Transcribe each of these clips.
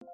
Hi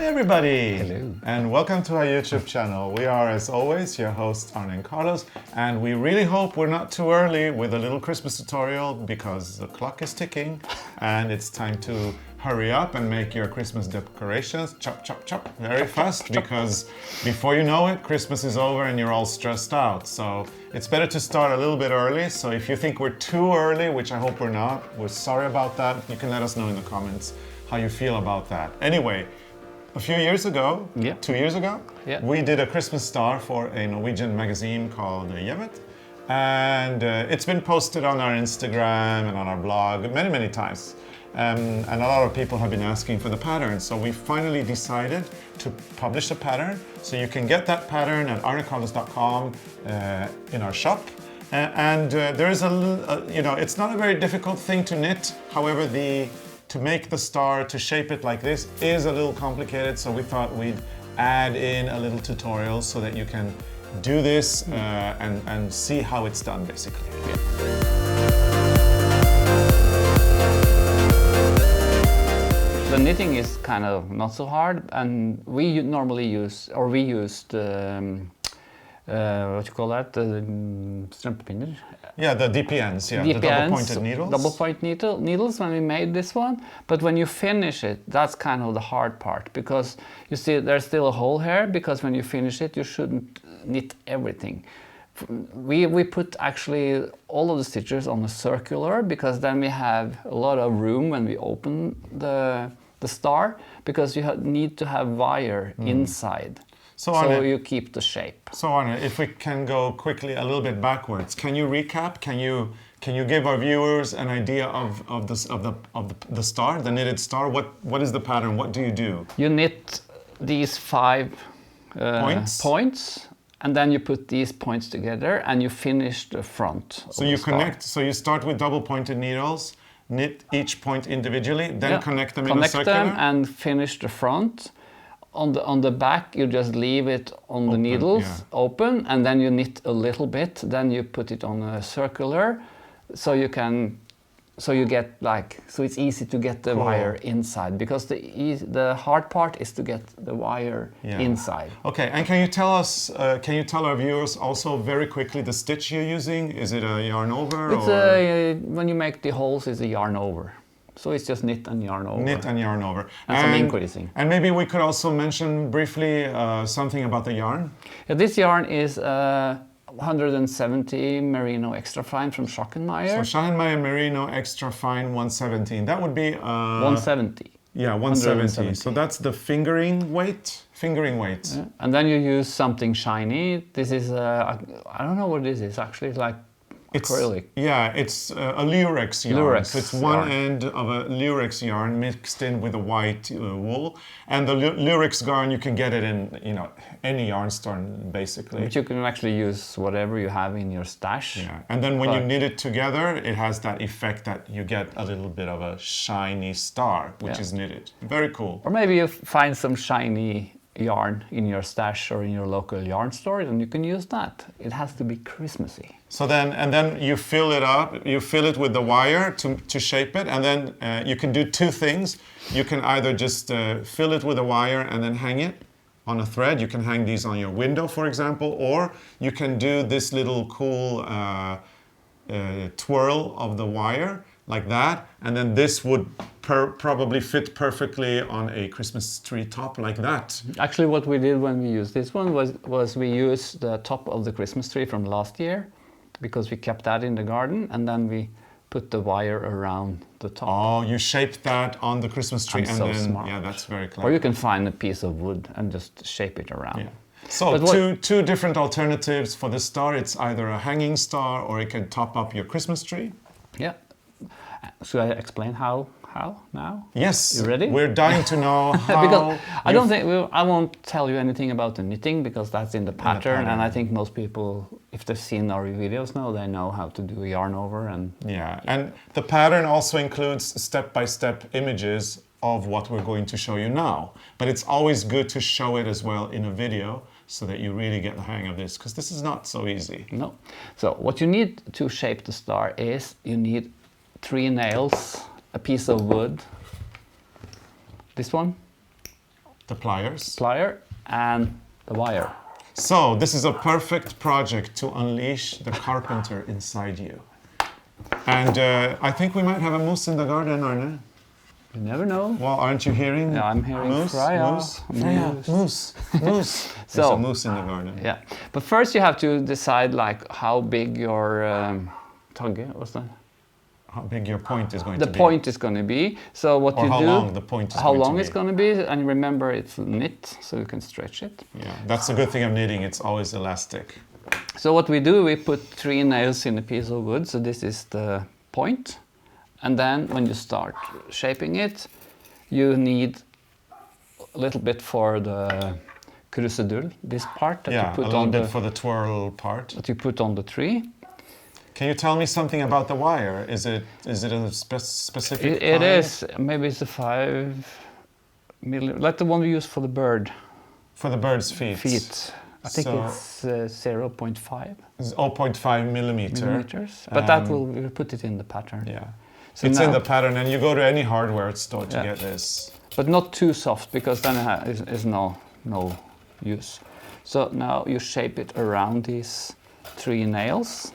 everybody! Hello. And welcome to our YouTube channel. We are, as always, your hosts Arne and Carlos, and we really hope we're not too early with a little Christmas tutorial because the clock is ticking and it's time to hurry up and make your Christmas decorations chop, chop, chop very fast because before you know it, Christmas is over and you're all stressed out. So it's better to start a little bit early. So if you think we're too early, which I hope we're not, we're sorry about that. You can let us know in the comments how you feel about that. Anyway, a few years ago, 2 years ago, we did a Christmas star for a Norwegian magazine called Nerjordet. And it's been posted on our Instagram and on our blog many, many times. And a lot of people have been asking for the pattern. So we finally decided to publish the pattern. So you can get that pattern at arnecarlos.com in our shop. And there is it's not a very difficult thing to knit. However, to make the star, to shape it like this, is a little complicated, so we thought we'd add in a little tutorial so that you can do this and see how it's done, basically. The knitting is kind of not so hard, and we normally used what you call that? Strømpepinner. Yeah, the DPNs, the double-pointed needles. Double-point needles when we made this one. But when you finish it, that's kind of the hard part, because you see there's still a hole here, because when you finish it, you shouldn't knit everything. We put actually all of the stitches on a circular, because then we have a lot of room when we open the star, because you need to have wire inside. So you keep the shape. So Arne, if we can go quickly a little bit backwards, can you recap? Can you give our viewers an idea of the star, the knitted star? What is the pattern? What do you do? You knit these 5 points, and then you put these points together, and you finish the front. So you connect. So you start with double-pointed needles, knit each point individually, then connect them in a circular. Connect them and finish the front. On the back, you just leave it on the needles open, and then you knit a little bit. Then you put it on a circular, so it's easy to get the wire inside, because the hard part is to get the wire inside. Okay, and can you tell our viewers also very quickly the stitch you're using? Is it a yarn over? When you make the holes, it's a yarn over. So it's just knit and yarn over. Knit and yarn over. And some increasing. And maybe we could also mention briefly something about the yarn. Yeah, this yarn is 170 merino extra fine from Zachrison. So Zachrison merino extra fine 117. That would be 170. Yeah, 170. So that's the fingering weight. Yeah. And then you use something shiny. This is I don't know what this is actually. It's like acrylic. It's a lurex yarn. Lurex so it's one end of a lurex yarn mixed in with a white wool. And the lurex yarn, you can get it in any yarn store basically. But you can actually use whatever you have in your stash. Yeah. And then when you knit it together, it has that effect that you get a little bit of a shiny star, which is knitted. Very cool. Or maybe you find some shiny yarn in your stash or in your local yarn store, and you can use that. It has to be Christmassy. So then you fill it up, you fill it with the wire to shape it, and then you can do 2 things. You can either just fill it with a wire and then hang it on a thread. You can hang these on your window, for example, or you can do this little cool twirl of the wire like that, and then this would probably fit perfectly on a Christmas tree top like that. Actually, what we did when we used this one was we used the top of the Christmas tree from last year, because we kept that in the garden, and then we put the wire around the top. Oh, you shaped that on the Christmas tree. Smart. Yeah, that's very clever. Or you can find a piece of wood and just shape it around. Yeah. So two different alternatives for the star. It's either a hanging star, or it can top up your Christmas tree. Yeah. Should I explain how now? Yes. You ready? We're dying to know how. Because I won't tell you anything about the knitting, because that's in the pattern, and I think most people, if they've seen our videos now, they know how to do yarn over. And yeah, and the pattern also includes step-by-step images of what we're going to show you now. But it's always good to show it as well in a video so that you really get the hang of this, because this is not so easy. No. So what you need to shape the star is you need 3 nails, a piece of wood, this one, The pliers. plier, and the wire. So this is a perfect project to unleash the carpenter inside you. And I think we might have a moose in the garden, Arne. You never know. Well, aren't you hearing? Yeah, I'm hearing moose, Freya. moose, Freya, moose, moose. There's So- a moose in the garden. Yeah, but first you have to decide like how big your tagge, what's that? How big your point is going to The be. point is going to be. So what Or you how do? long the point is how going to long be. it's going to be, and remember it's knit, so you can stretch it. Yeah, that's the good thing of knitting. It's always elastic. So what we do, we put 3 nails in a piece of wood. So this is the point, and then when you start shaping it, you need a little bit for the krusedull, this part that Yeah, you a put little on bit the for the twirl part. that you put on the tree. Can you tell me something about the wire? Is it a specific It kind? is maybe it's a 5 millimeter, like the one we use for the bird For the bird's feet. feet. I think So- it's 0.5 It's 0.5 millimeter. millimeters, but that we'll put it in the pattern. Yeah. So It's in now- the pattern, and you go to any hardware store to Yeah. get this. But not too soft, because then it is no use. So now you shape it around these 3 nails.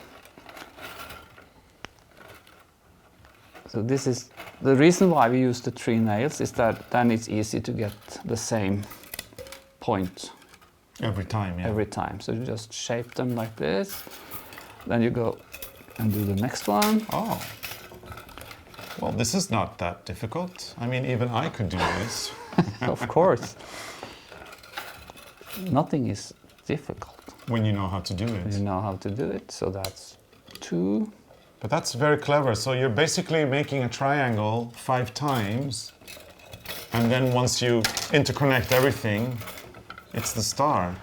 So this is the reason why we use the 3 nails, is that then it's easy to get the same point Every time, yeah. every time. So you just shape them like this. Then you go and do the next one. Oh. Well, this is not that difficult. I mean, even I could do this. Of course. Nothing is difficult. When you know how to do You it. know how to do it. So that's 2. But that's very clever. So you're basically making a triangle 5 times, and then once you interconnect everything, it's the star.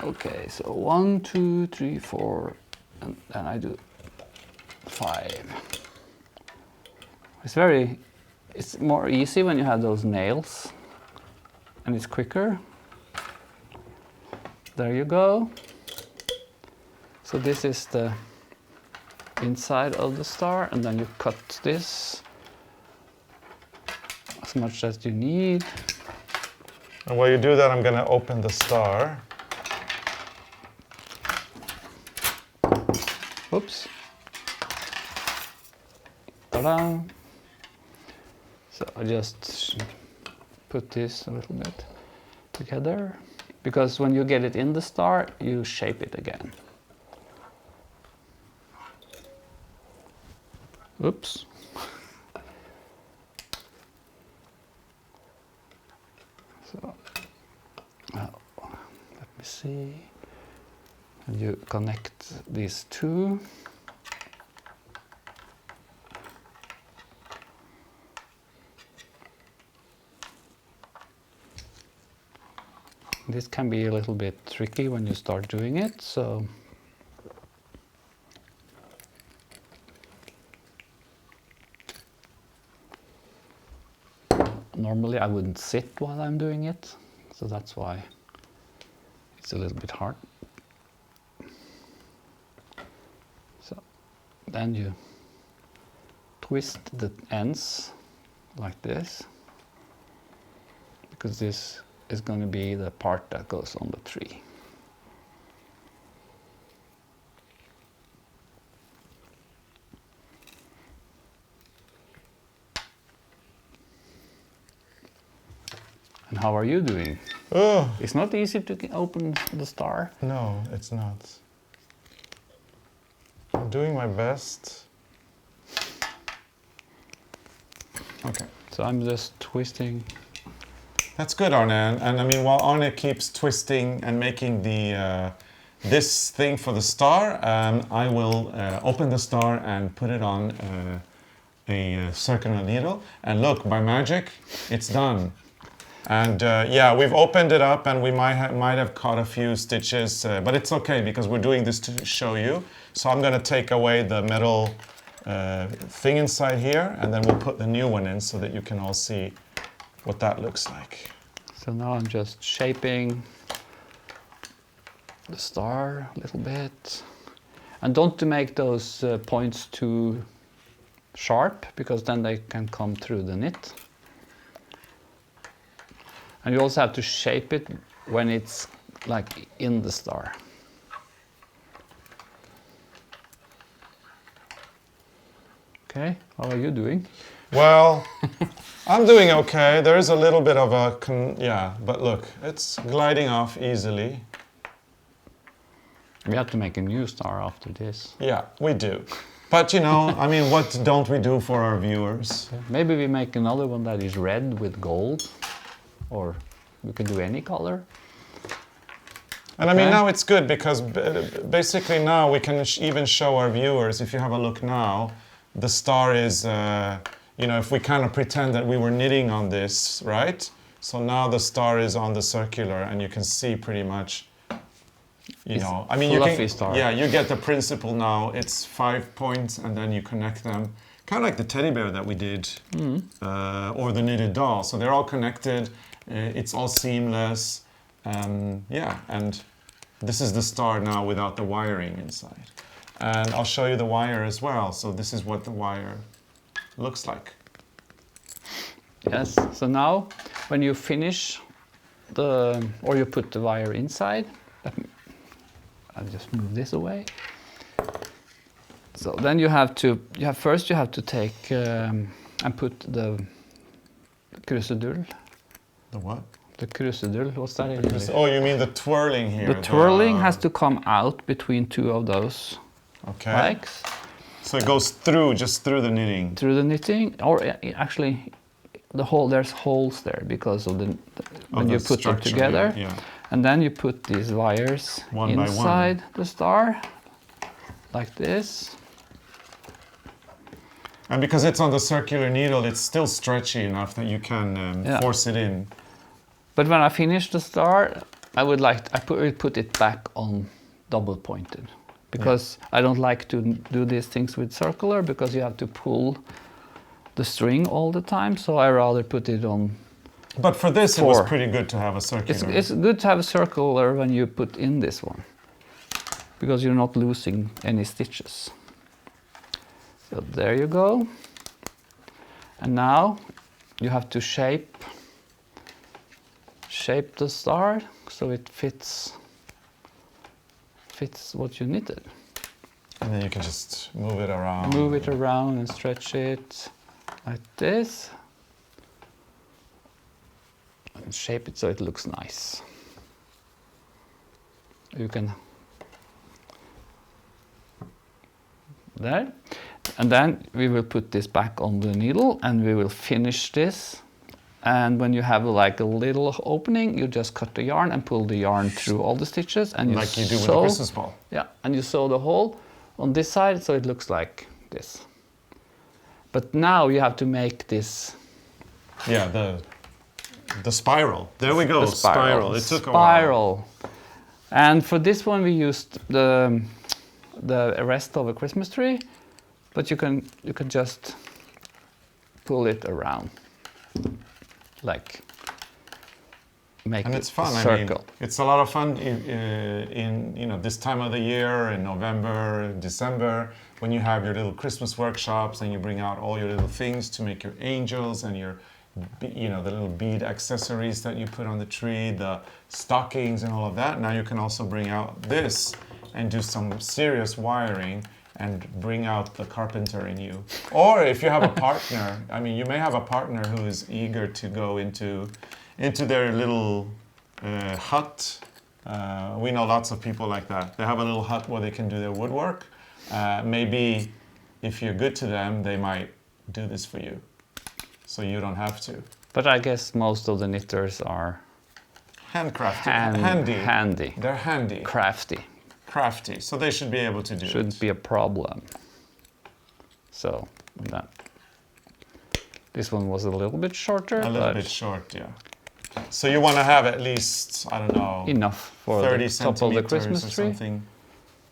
Okay, so 1, 2, 3, 4, and then I do 5. It's more easy when you have those nails, and it's quicker. There you go. So this is the inside of the star, and then you cut this as much as you need. And while you do that, I'm going to open the star. Oops. Ta-da! So I just put this a little bit together, because when you get it in the star, you shape it again. Oops. So, now, let me see. And you connect these 2. This can be a little bit tricky when you start doing it, so normally I wouldn't sit while I'm doing it, so that's why it's a little bit hard. So then you twist the ends like this, because this is going to be the part that goes on the tree. And how are you doing? Oh, It's not easy to open the star. no, it's not. I'm doing my best. Okay. So I'm just twisting. That's good, Arne. And I mean, while Arne keeps twisting and making the this thing for the star, I will open the star and put it on a circular needle. And look, by magic, it's done. And yeah, we've opened it up, and we might have caught a few stitches, but it's okay because we're doing this to show you. So I'm going to take away the metal thing inside here, and then we'll put the new one in so that you can all see what that looks like. So now I'm just shaping the star a little bit. And don't make those points too sharp, because then they can come through the knit. And you also have to shape it when it's like in the star. Okay, how are you doing? Well, I'm doing okay. There is a little bit of a, yeah, but look, it's gliding off easily. We have to make a new star after this. Yeah, we do. But you know, I mean, what don't we do for our viewers? Maybe we make another one that is red with gold, or we can do any color. And I mean, now it's good because basically now we can even show our viewers, if you have a look now, the star is, you know, if we kind of pretend that we were knitting on this, right? So now the star is on the circular and you can see pretty much, you know, I mean, you can, star. Yeah, you get the principle now. It's 5 points and then you connect them, kind of like the teddy bear that we did, or the knitted doll. So they're all connected. It's all seamless. Yeah, and this is the star now without the wiring inside. And I'll show you the wire as well. So this is what the wire looks like. Yes, so now when you finish or you put the wire inside, I'll just move this away. So then first you have to take and put the krusedull. The what? The krusedull, what's that in English? Oh, you mean the twirling here? The twirling has to come out between two of those legs. So it goes through, just through the knitting? Through the knitting, or actually there's holes there because of when you put them together. Yeah. And then you put these wires inside the star, like this. And because it's on the circular needle, it's still stretchy enough that you can force it in. But when I finish the star, I would put it back on double pointed, because I don't like to do these things with circular, because you have to pull the string all the time. So I rather put it on. But for this, it was pretty good to have a circular. It's good to have a circular when you put in this one, because you're not losing any stitches. So there you go. And now you have to shape the star so it fits what you knitted. And then you can just move it around. Move it around and stretch it like this. And shape it so it looks nice. You can there. And then we will put this back on the needle and we will finish this. And when you have like a little opening, you just cut the yarn and pull the yarn through all the stitches, and you like you do with a Christmas ball. Yeah, and you sew the hole on this side so it looks like this. But now you have to make this. Yeah, the spiral. There we go. The spiral. It took a while. And for this one we used the rest of a Christmas tree, but you can just pull it around, like make and it's fun. circle. I mean, it's a lot of fun in you know, this time of the year, in November, December, when you have your little Christmas workshops and you bring out all your little things to make your angels and your, you know, the little bead accessories that you put on the tree, the stockings and all of that. Now you can also bring out this and do some serious wiring and bring out the carpenter in you. Or if you have a partner, I mean, you may have a partner who is eager to go into their little hut. We know lots of people like that. They have a little hut where they can do their woodwork. Maybe if you're good to them, they might do this for you, so you don't have to. But I guess most of the knitters are handcrafted, handy. They're handy. Crafty, so they should be able to do it. Shouldn't be a problem. So this one was a little bit shorter. A little bit short, yeah. So you want to have at least, I don't know, enough for 30 the top of the Christmas tree. Something.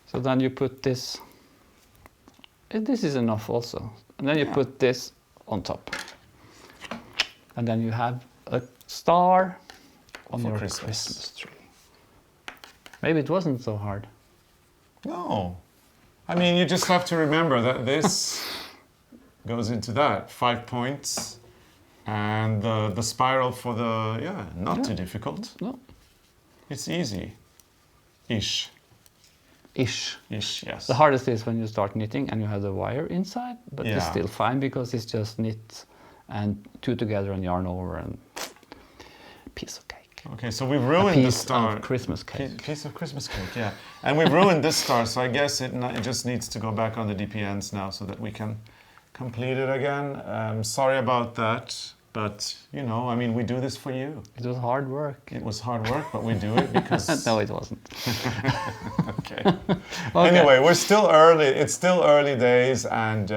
So then you put this This is enough also. And then you put this on top. And then you have a star on For your Christmas. Christmas tree. Maybe it wasn't so hard. No. I mean, you just have to remember that this goes into that. 5 points. And the spiral for the, not too difficult. No. It's easy. Ish. Ish. Ish, yes. The hardest is when you start knitting and you have the wire inside, but it's still fine because it's just knit and 2 together and yarn over and piece of cake. Okay, so we've ruined the star. Piece of Christmas cake. Piece of Christmas cake, yeah. And we've ruined this star, so I guess it just needs to go back on the DPNs now so that we can complete it again. Sorry about that, but you know, I mean, we do this for you. It was hard work. It was hard work, but we do it because... No, it wasn't. Okay. Anyway, we're still early. It's still early days, and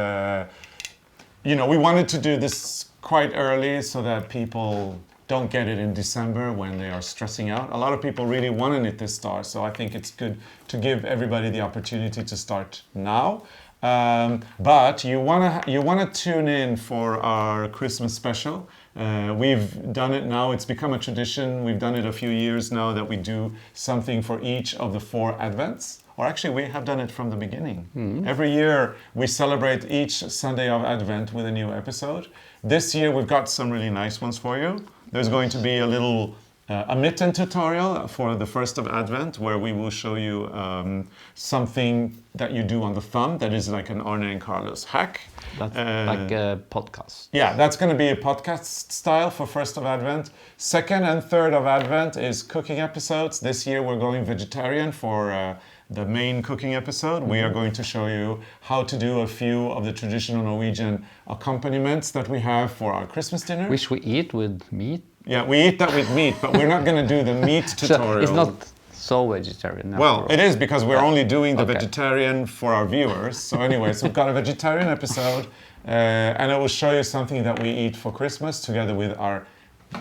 you know, we wanted to do this quite early so that people don't get it in December when they are stressing out. A lot of people really want to knit this star, so I think it's good to give everybody the opportunity to start now. But you wanna tune in for our Christmas special. We've done it now. It's become a tradition. We've done it a few years now that we do something for each of the 4 Advents. Or actually, we have done it from the beginning. Every year, we celebrate each Sunday of Advent with a new episode. This year, we've got some really nice ones for you. There's going to be a little a mitten tutorial for the first of Advent, where we will show you something that you do on the thumb that is like an Arne and Carlos hack. That's like a podcast. Yeah, that's going to be a podcast style for first of Advent. Second and third of Advent is cooking episodes. This year we're going vegetarian for the main cooking episode. We are going to show you how to do a few of the traditional Norwegian accompaniments that we have for our Christmas dinner. Which we eat with meat. Yeah, we eat that with meat, but we're not going to do the meat tutorial. So it's not so vegetarian. Well, it is because we're only doing the vegetarian for our viewers. So anyway, so we've got a vegetarian episode, and it will show you something that we eat for Christmas together with our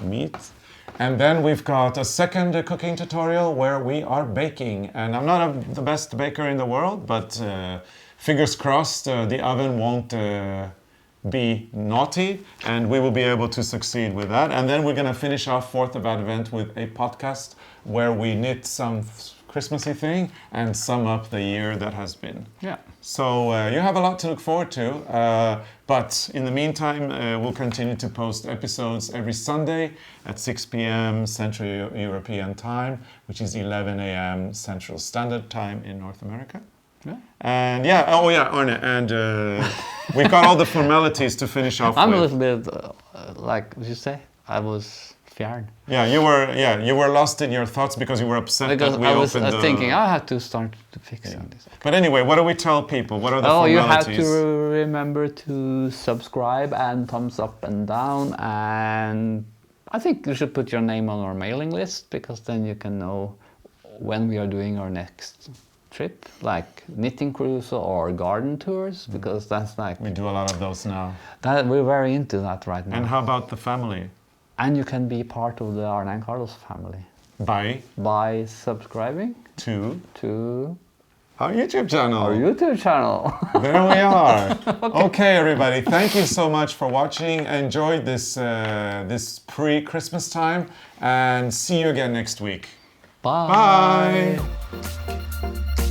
meat. And then we've got a second cooking tutorial where we are baking. And I'm not the best baker in the world, but fingers crossed the oven won't be naughty, and we will be able to succeed with that. And then we're going to finish off 4th of Advent with a podcast where we knit some Christmassy thing and sum up the year that has been. Yeah. So you have a lot to look forward to, but in the meantime, we'll continue to post episodes every Sunday at 6 p.m. Central European Time, which is 11 a.m. Central Standard Time in North America. Yeah. And Arne, and we've got all the formalities to finish off I'm with. a little bit like, what did you say? I was fjern. Yeah, you were lost in your thoughts because you were upset Because that we I was opened the... thinking, I have to start to fix this. But anyway, what do we tell people? What are the You formalities? have to remember to subscribe and thumbs up and down, and I think you should put your name on our mailing list, because then you can know when we are doing our next trip, like knitting cruise or garden tours, because that's like... We do a lot of those now. We're very into that right now. And how about the family? And you can be part of the ARNE CARLOS family. By subscribing to our YouTube channel. Our YouTube channel. There we are. Okay, everybody. Thank you so much for watching. Enjoy this this pre-Christmas time, and see you again next week. Bye. Bye.